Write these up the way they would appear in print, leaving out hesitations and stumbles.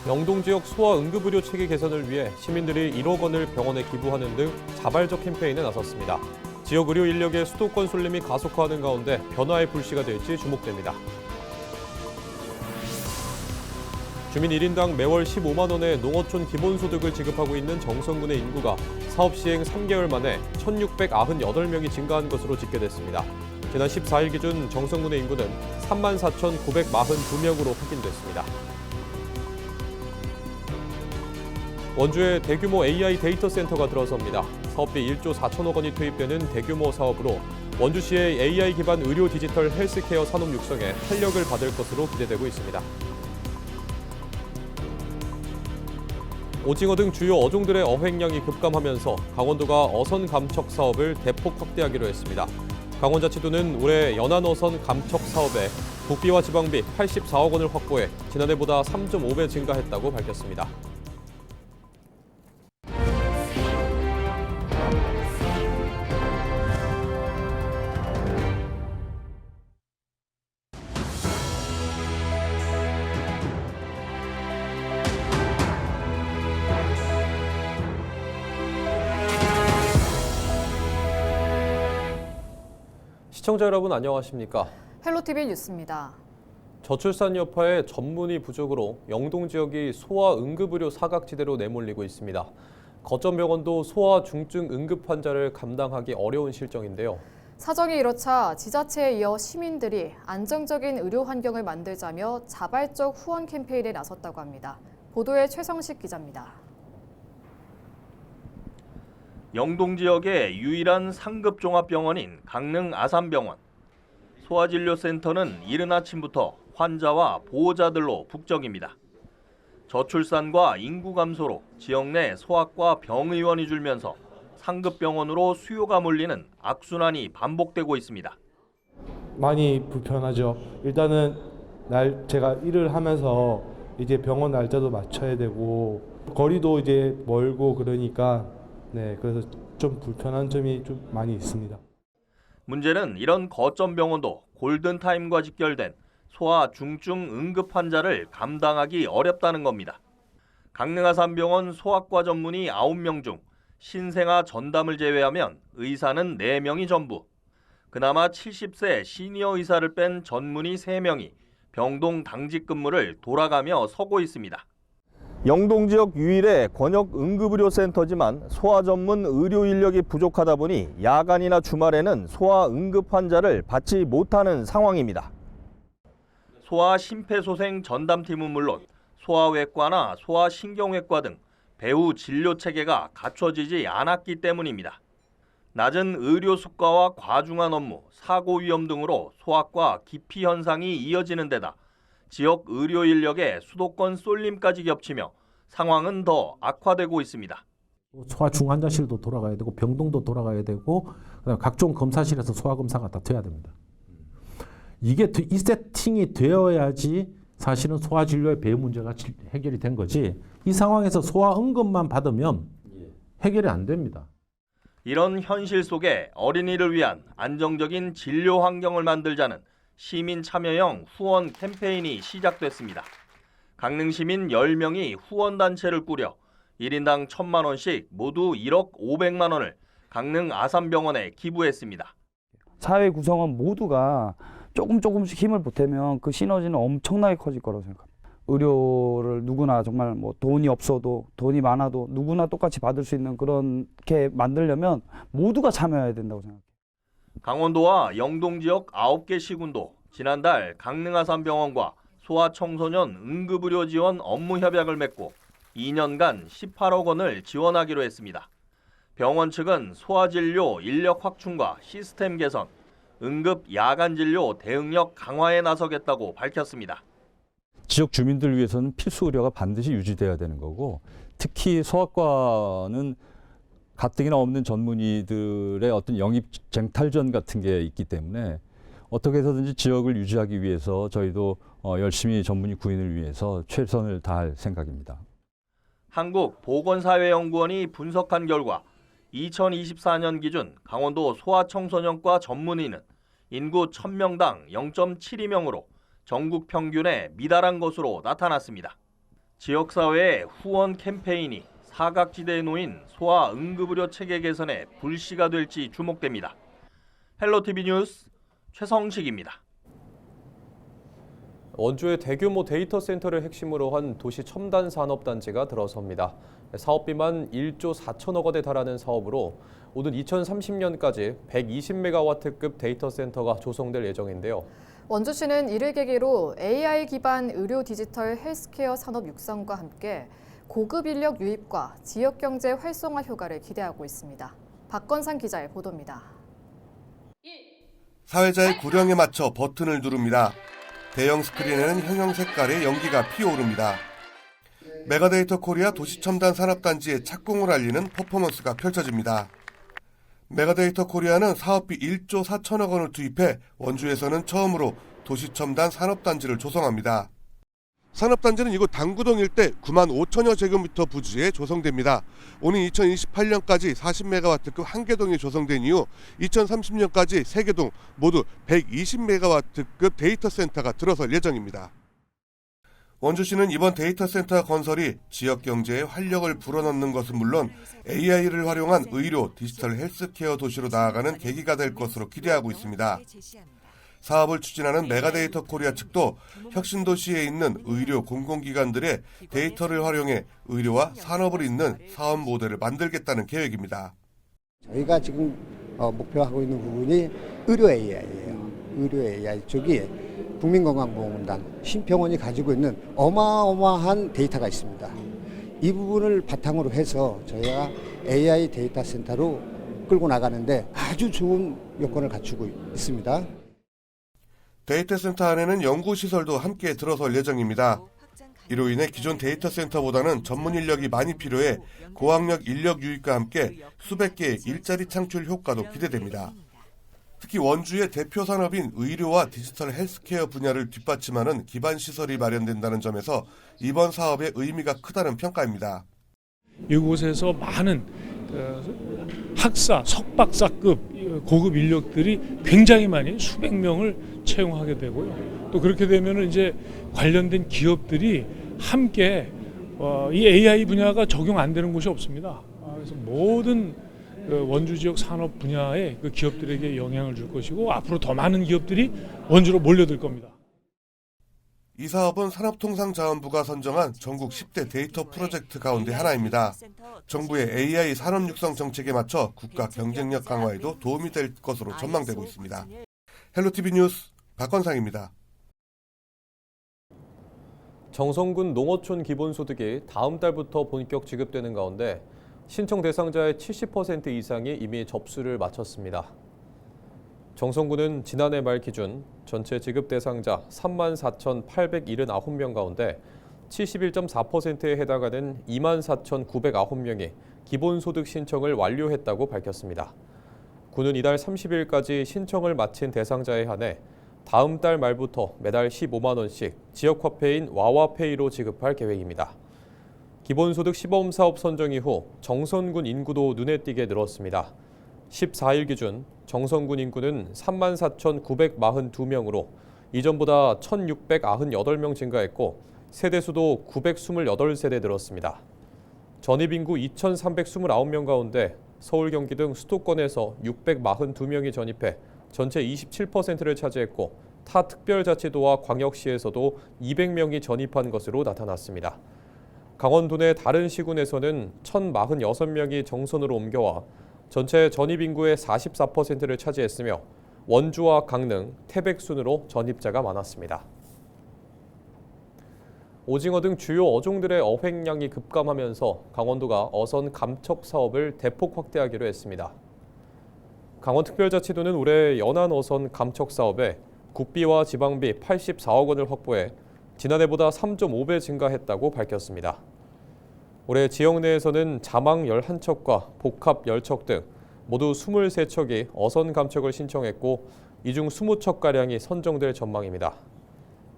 영동 지역 소아응급의료 체계 개선을 위해 시민들이 1억 원을 병원에 기부하는 등 자발적 캠페인에 나섰습니다. 지역 의료 인력의 수도권 쏠림이 가속화하는 가운데 변화의 불씨가 될지 주목됩니다. 주민 1인당 매월 15만 원의 농어촌 기본소득을 지급하고 있는 정선군의 인구가 사업 시행 3개월 만에 1,698명이 증가한 것으로 집계됐습니다. 지난 14일 기준 정선군의 인구는 34,942명으로 확인됐습니다. 원주에 대규모 AI 데이터 센터가 들어섭니다. 사업비 1조 4천억 원이 투입되는 대규모 사업으로 원주시의 AI 기반 의료 디지털 헬스케어 산업 육성에 활력을 받을 것으로 기대되고 있습니다. 오징어 등 주요 어종들의 어획량이 급감하면서 강원도가 어선 감척 사업을 대폭 확대하기로 했습니다. 강원자치도는 올해 연안어선 감척 사업에 국비와 지방비 84억 원을 확보해 지난해보다 3.5배 증가했다고 밝혔습니다. 시청자 여러분 안녕하십니까? 헬로티비 뉴스입니다. 저출산 여파의 전문의 부족으로 영동 지역이 소아 응급의료 사각지대로 내몰리고 있습니다. 거점 병원도 소아 중증 응급 환자를 감당하기 어려운 실정인데요. 사정이 이렇자 지자체에 이어 시민들이 안정적인 의료 환경을 만들자며 자발적 후원 캠페인에 나섰다고 합니다. 보도에 최성식 기자입니다. 영동 지역의 유일한 상급 종합병원인 강릉 아산병원. 소아진료센터는 이른 아침부터 환자와 보호자들로 북적입니다. 저출산과 인구 감소로 지역 내 소아과 병의원이 줄면서 상급 병원으로 수요가 몰리는 악순환이 반복되고 있습니다. 많이 불편하죠. 일단은 제가 일을 하면서 이제 병원 날짜도 맞춰야 되고 거리도 이제 멀고 그러니까 그래서 좀 불편한 점이 좀 많이 있습니다. 문제는 이런 거점 병원도 골든타임과 직결된 소아 중증 응급 환자를 감당하기 어렵다는 겁니다. 강릉아산병원 소아과 전문의 9명 중 신생아 전담을 제외하면 의사는 4명이 전부. 그나마 70세 시니어 의사를 뺀 전문의 3명이 병동 당직 근무를 돌아가며 서고 있습니다. 영동 지역 유일의 권역 응급의료센터지만 소아 전문 의료 인력이 부족하다 보니 야간이나 주말에는 소아 응급 환자를 받지 못하는 상황입니다. 소아 심폐소생 전담팀은 물론 소아외과나 소아신경외과 등 배후 진료 체계가 갖춰지지 않았기 때문입니다. 낮은 의료 수가와 과중한 업무, 사고 위험 등으로 소아과 기피 현상이 이어지는 데다 지역 의료 인력의 수도권 쏠림까지 겹치며 상황은 더 악화되고 있습니다. 소아 중환자실도 돌아가야 되고 병동도 돌아가야 되고 그다음에 각종 검사실에서 소아 검사가 다 돼야 됩니다. 이게 이 세팅이 되어야지 사실은 소아 진료의 배후 문제가 해결이 된 거지. 이 상황에서 소아 응급만 받으면 해결이 안 됩니다. 이런 현실 속에 어린이를 위한 안정적인 진료 환경을 만들자는 시민 참여형 후원 캠페인이 시작됐습니다. 강릉 시민 10명이 후원단체를 꾸려 1인당 1,000만 원씩 모두 1억 500만 원을 강릉 아산병원에 기부했습니다. 사회 구성원 모두가 조금씩 힘을 보태면 그 시너지는 엄청나게 커질 거라고 생각합니다. 의료를 누구나 정말 뭐 돈이 없어도 돈이 많아도 누구나 똑같이 받을 수 있는 그렇게 만들려면 모두가 참여해야 된다고 생각합니다. 강원도와 영동 지역 9개 시군도 지난달 강릉아산병원과 소아청소년 응급의료 지원 업무 협약을 맺고 2년간 18억 원을 지원하기로 했습니다. 병원 측은 소아진료 인력 확충과 시스템 개선, 응급 야간진료 대응력 강화에 나서겠다고 밝혔습니다. 지역 주민들 위해서는 필수 의료가 반드시 유지돼야 되는 거고 특히 소아과는 가뜩이나 없는 전문의들의 어떤 영입 쟁탈전 같은 게 있기 때문에 어떻게 해서든지 지역을 유지하기 위해서 저희도 열심히 전문의 구인을 위해서 최선을 다할 생각입니다. 한국보건사회연구원이 분석한 결과 2024년 기준 강원도 소아청소년과 전문의는 인구 1000명당 0.72명으로 전국 평균에 미달한 것으로 나타났습니다. 지역사회의 후원 캠페인이 사각지대에 놓인 소아 응급의료 체계 개선의 불씨가 될지 주목됩니다. 헬로티비 뉴스 최성식입니다. 원주의 대규모 데이터 센터를 핵심으로 한 도시 첨단 산업단지가 들어섭니다. 사업비만 1조 4천억 원에 달하는 사업으로 오는 2030년까지 120메가와트급 데이터 센터가 조성될 예정인데요. 원주시는 이를 계기로 AI 기반 의료 디지털 헬스케어 산업 육성과 함께 고급 인력 유입과 지역 경제 활성화 효과를 기대하고 있습니다. 박건상 기자의 보도입니다. 사회자의 구령에 맞춰 버튼을 누릅니다. 대형 스크린에는 형형 색깔의 연기가 피어오릅니다. 메가데이터 코리아 도시첨단 산업단지의 착공을 알리는 퍼포먼스가 펼쳐집니다. 메가데이터 코리아는 사업비 1조 4천억 원을 투입해 원주에서는 처음으로 도시첨단 산업단지를 조성합니다. 산업단지는 이곳 당구동 일대 9만 5천여 제곱미터 부지에 조성됩니다. 오는 2028년까지 40메가와트급 1개동이 조성된 이후 2030년까지 3개동 모두 120메가와트급 데이터 센터가 들어설 예정입니다. 원주시는 이번 데이터 센터 건설이 지역 경제에 활력을 불어넣는 것은 물론 AI를 활용한 의료 디지털 헬스케어 도시로 나아가는 계기가 될 것으로 기대하고 있습니다. 사업을 추진하는 메가데이터 코리아 측도 혁신도시에 있는 의료 공공기관들의 데이터를 활용해 의료와 산업을 잇는 사업 모델을 만들겠다는 계획입니다. 저희가 지금 목표하고 있는 부분이 의료 AI예요. 의료 AI 쪽이 국민건강보험공단, 심평원이 가지고 있는 어마어마한 데이터가 있습니다. 이 부분을 바탕으로 해서 저희가 AI 데이터 센터로 끌고 나가는데 아주 좋은 여건을 갖추고 있습니다. 데이터 센터 안에는 연구시설도 함께 들어설 예정입니다. 이로 인해 기존 데이터 센터보다는 전문 인력이 많이 필요해 고학력 인력 유입과 함께 수백 개의 일자리 창출 효과도 기대됩니다. 특히 원주의 대표 산업인 의료와 디지털 헬스케어 분야를 뒷받침하는 기반 시설이 마련된다는 점에서 이번 사업의 의미가 크다는 평가입니다. 이곳에서 많은 학사, 석박사급 고급 인력들이 굉장히 많이 수백 명을 채용하게 되고요. 또 그렇게 되면 이제 관련된 기업들이 함께 이 AI 분야가 적용 안 되는 곳이 없습니다. 그래서 모든 원주 지역 산업 분야의 그 기업들에게 영향을 줄 것이고 앞으로 더 많은 기업들이 원주로 몰려들 겁니다. 이 사업은 산업통상자원부가 선정한 전국 10대 데이터 프로젝트 가운데 하나입니다. 정부의 AI 산업 육성 정책에 맞춰 국가 경쟁력 강화에도 도움이 될 것으로 전망되고 있습니다. 헬로티비 뉴스 박건상입니다. 정성군 농어촌 기본소득이 다음 달부터 본격 지급되는 가운데 신청 대상자의 70% 이상이 이미 접수를 마쳤습니다. 정성군은 지난해 말 기준 전체 지급 대상자 34,879명 가운데 71.4%에 해당하는 24,909명이 기본소득 신청을 완료했다고 밝혔습니다. 군은 이달 30일까지 신청을 마친 대상자에 한해 다음 달 말부터 매달 15만 원씩 지역화폐인 와와페이로 지급할 계획입니다. 기본소득 시범사업 선정 이후 정선군 인구도 눈에 띄게 늘었습니다. 14일 기준 정선군 인구는 34,942명으로 이전보다 1,698명 증가했고 세대수도 928세대 늘었습니다. 전입인구 2,329명 가운데 서울, 경기 등 수도권에서 642명이 전입해 전체 27%를 차지했고 타 특별자치도와 광역시에서도 200명이 전입한 것으로 나타났습니다. 강원도 내 다른 시군에서는 1,046명이 정선으로 옮겨와 전체 전입 인구의 44%를 차지했으며 원주와 강릉, 태백 순으로 전입자가 많았습니다. 오징어 등 주요 어종들의 어획량이 급감하면서 강원도가 어선 감척 사업을 대폭 확대하기로 했습니다. 강원특별자치도는 올해 연안 어선 감척 사업에 국비와 지방비 84억 원을 확보해 지난해보다 3.5배 증가했다고 밝혔습니다. 올해 지역 내에서는 자망 11척과 복합 10척 등 모두 23척이 어선 감척을 신청했고 이 중 20척가량이 선정될 전망입니다.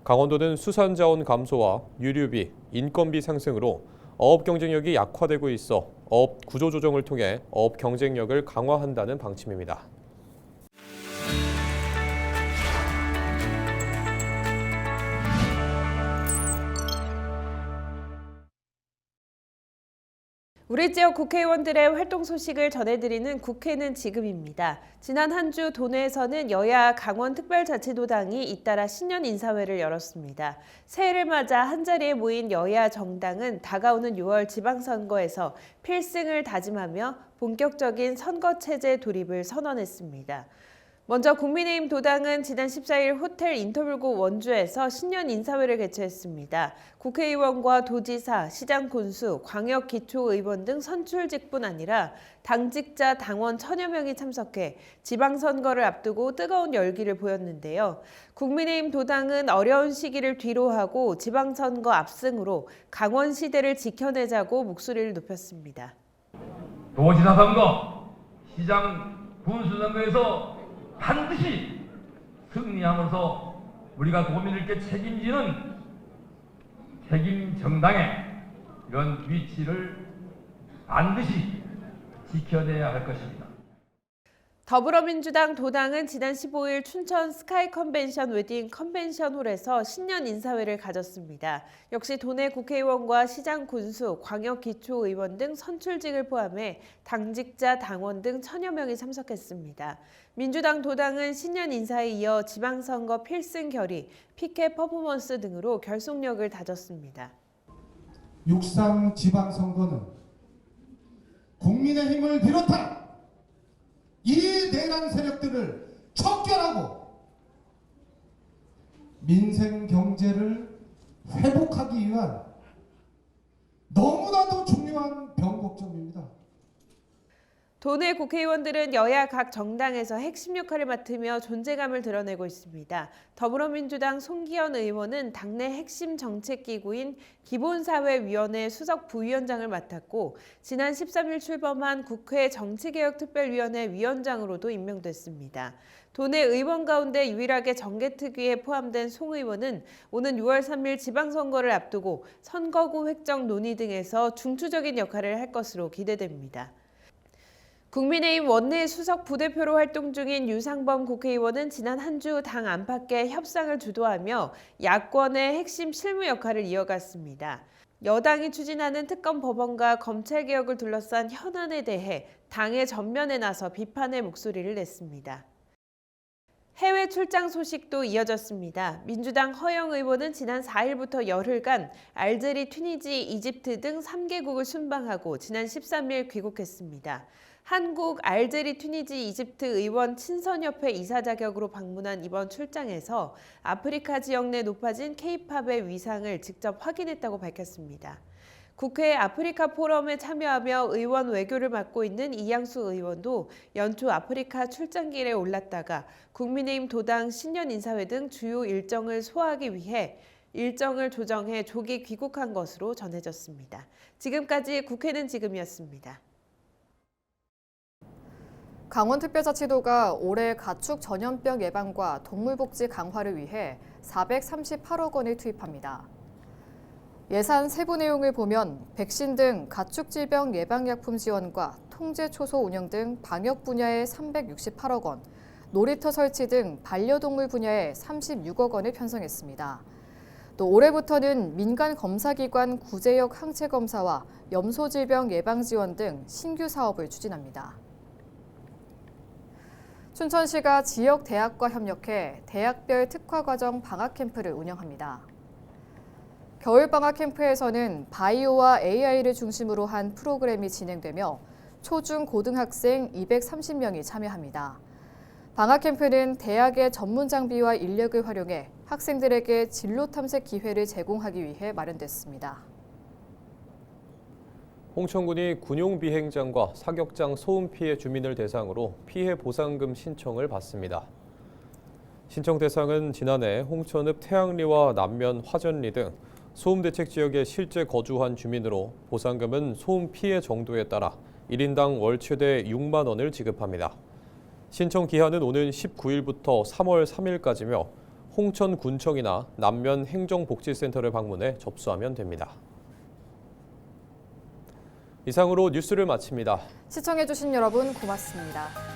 강원도는 수산자원 감소와 유류비, 인건비 상승으로 어업 경쟁력이 약화되고 있어 어업 구조조정을 통해 어업 경쟁력을 강화한다는 방침입니다. 우리 지역 국회의원들의 활동 소식을 전해드리는 국회는 지금입니다. 지난 한 주 도내에서는 여야 강원특별자치도당이 잇따라 신년 인사회를 열었습니다. 새해를 맞아 한자리에 모인 여야 정당은 다가오는 6월 지방선거에서 필승을 다짐하며 본격적인 선거체제 돌입을 선언했습니다. 먼저 국민의힘 도당은 지난 14일 호텔 인터뷰국 원주에서 신년 인사회를 개최했습니다. 국회의원과 도지사, 시장 군수, 광역기초의원 등 선출직뿐 아니라 당직자, 당원 1000여 명이 참석해 지방선거를 앞두고 뜨거운 열기를 보였는데요. 국민의힘 도당은 어려운 시기를 뒤로하고 지방선거 압승으로 강원시대를 지켜내자고 목소리를 높였습니다. 도지사 선거, 시장 군수 선거에서 반드시 승리함으로써 우리가 국민들께 책임지는 책임 정당의 이런 위치를 반드시 지켜내야 할 것입니다. 더불어민주당 도당은 지난 15일 춘천 스카이 컨벤션 웨딩 컨벤션홀에서 신년 인사회를 가졌습니다. 역시 도내 국회의원과 시장 군수, 광역기초의원 등 선출직을 포함해 당직자, 당원 등 1000여 명이 참석했습니다. 민주당 도당은 신년 인사에 이어 지방선거 필승 결의, 피켓 퍼포먼스 등으로 결속력을 다졌습니다. 6.3 지방선거는 국민의힘을 비롯한 이 내란 세력들을 척결하고 민생 경제를 회복하기 위한 너무나도 중요한 변곡점입니다. 도내 국회의원들은 여야 각 정당에서 핵심 역할을 맡으며 존재감을 드러내고 있습니다. 더불어민주당 송기현 의원은 당내 핵심 정책기구인 기본사회위원회 수석 부위원장을 맡았고 지난 13일 출범한 국회 정치개혁특별위원회 위원장으로도 임명됐습니다. 도내 의원 가운데 유일하게 정개특위에 포함된 송 의원은 오는 6월 3일 지방선거를 앞두고 선거구 획정 논의 등에서 중추적인 역할을 할 것으로 기대됩니다. 국민의힘 원내 수석 부대표로 활동 중인 유상범 국회의원은 지난 한 주 당 안팎의 협상을 주도하며 야권의 핵심 실무 역할을 이어갔습니다. 여당이 추진하는 특검 법원과 검찰개혁을 둘러싼 현안에 대해 당의 전면에 나서 비판의 목소리를 냈습니다. 해외 출장 소식도 이어졌습니다. 민주당 허영 의원은 지난 4일부터 열흘간 알제리, 튀니지, 이집트 등 3개국을 순방하고 지난 13일 귀국했습니다. 한국, 알제리, 튀니지, 이집트 의원 친선협회 이사 자격으로 방문한 이번 출장에서 아프리카 지역 내 높아진 K-팝의 위상을 직접 확인했다고 밝혔습니다. 국회 아프리카 포럼에 참여하며 의원 외교를 맡고 있는 이양수 의원도 연초 아프리카 출장길에 올랐다가 국민의힘 도당 신년 인사회 등 주요 일정을 소화하기 위해 일정을 조정해 조기 귀국한 것으로 전해졌습니다. 지금까지 국회는 지금이었습니다. 강원특별자치도가 올해 가축 전염병 예방과 동물복지 강화를 위해 438억 원을 투입합니다. 예산 세부 내용을 보면 백신 등 가축질병 예방약품 지원과 통제 초소 운영 등 방역 분야에 368억 원, 놀이터 설치 등 반려동물 분야에 36억 원을 편성했습니다. 또 올해부터는 민간 검사기관 구제역 항체 검사와 염소질병 예방 지원 등 신규 사업을 추진합니다. 춘천시가 지역 대학과 협력해 대학별 특화과정 방학 캠프를 운영합니다. 겨울방학 캠프에서는 바이오와 AI를 중심으로 한 프로그램이 진행되며 초중 고등학생 230명이 참여합니다. 방학 캠프는 대학의 전문 장비와 인력을 활용해 학생들에게 진로 탐색 기회를 제공하기 위해 마련됐습니다. 홍천군이 군용 비행장과 사격장 소음 피해 주민을 대상으로 피해 보상금 신청을 받습니다. 신청 대상은 지난해 홍천읍 태양리와 남면 화전리 등 소음 대책 지역에 실제 거주한 주민으로 보상금은 소음 피해 정도에 따라 1인당 월 최대 6만 원을 지급합니다. 신청 기한은 오는 19일부터 3월 3일까지며 홍천군청이나 남면 행정복지센터를 방문해 접수하면 됩니다. 이상으로 뉴스를 마칩니다. 시청해주신 여러분 고맙습니다.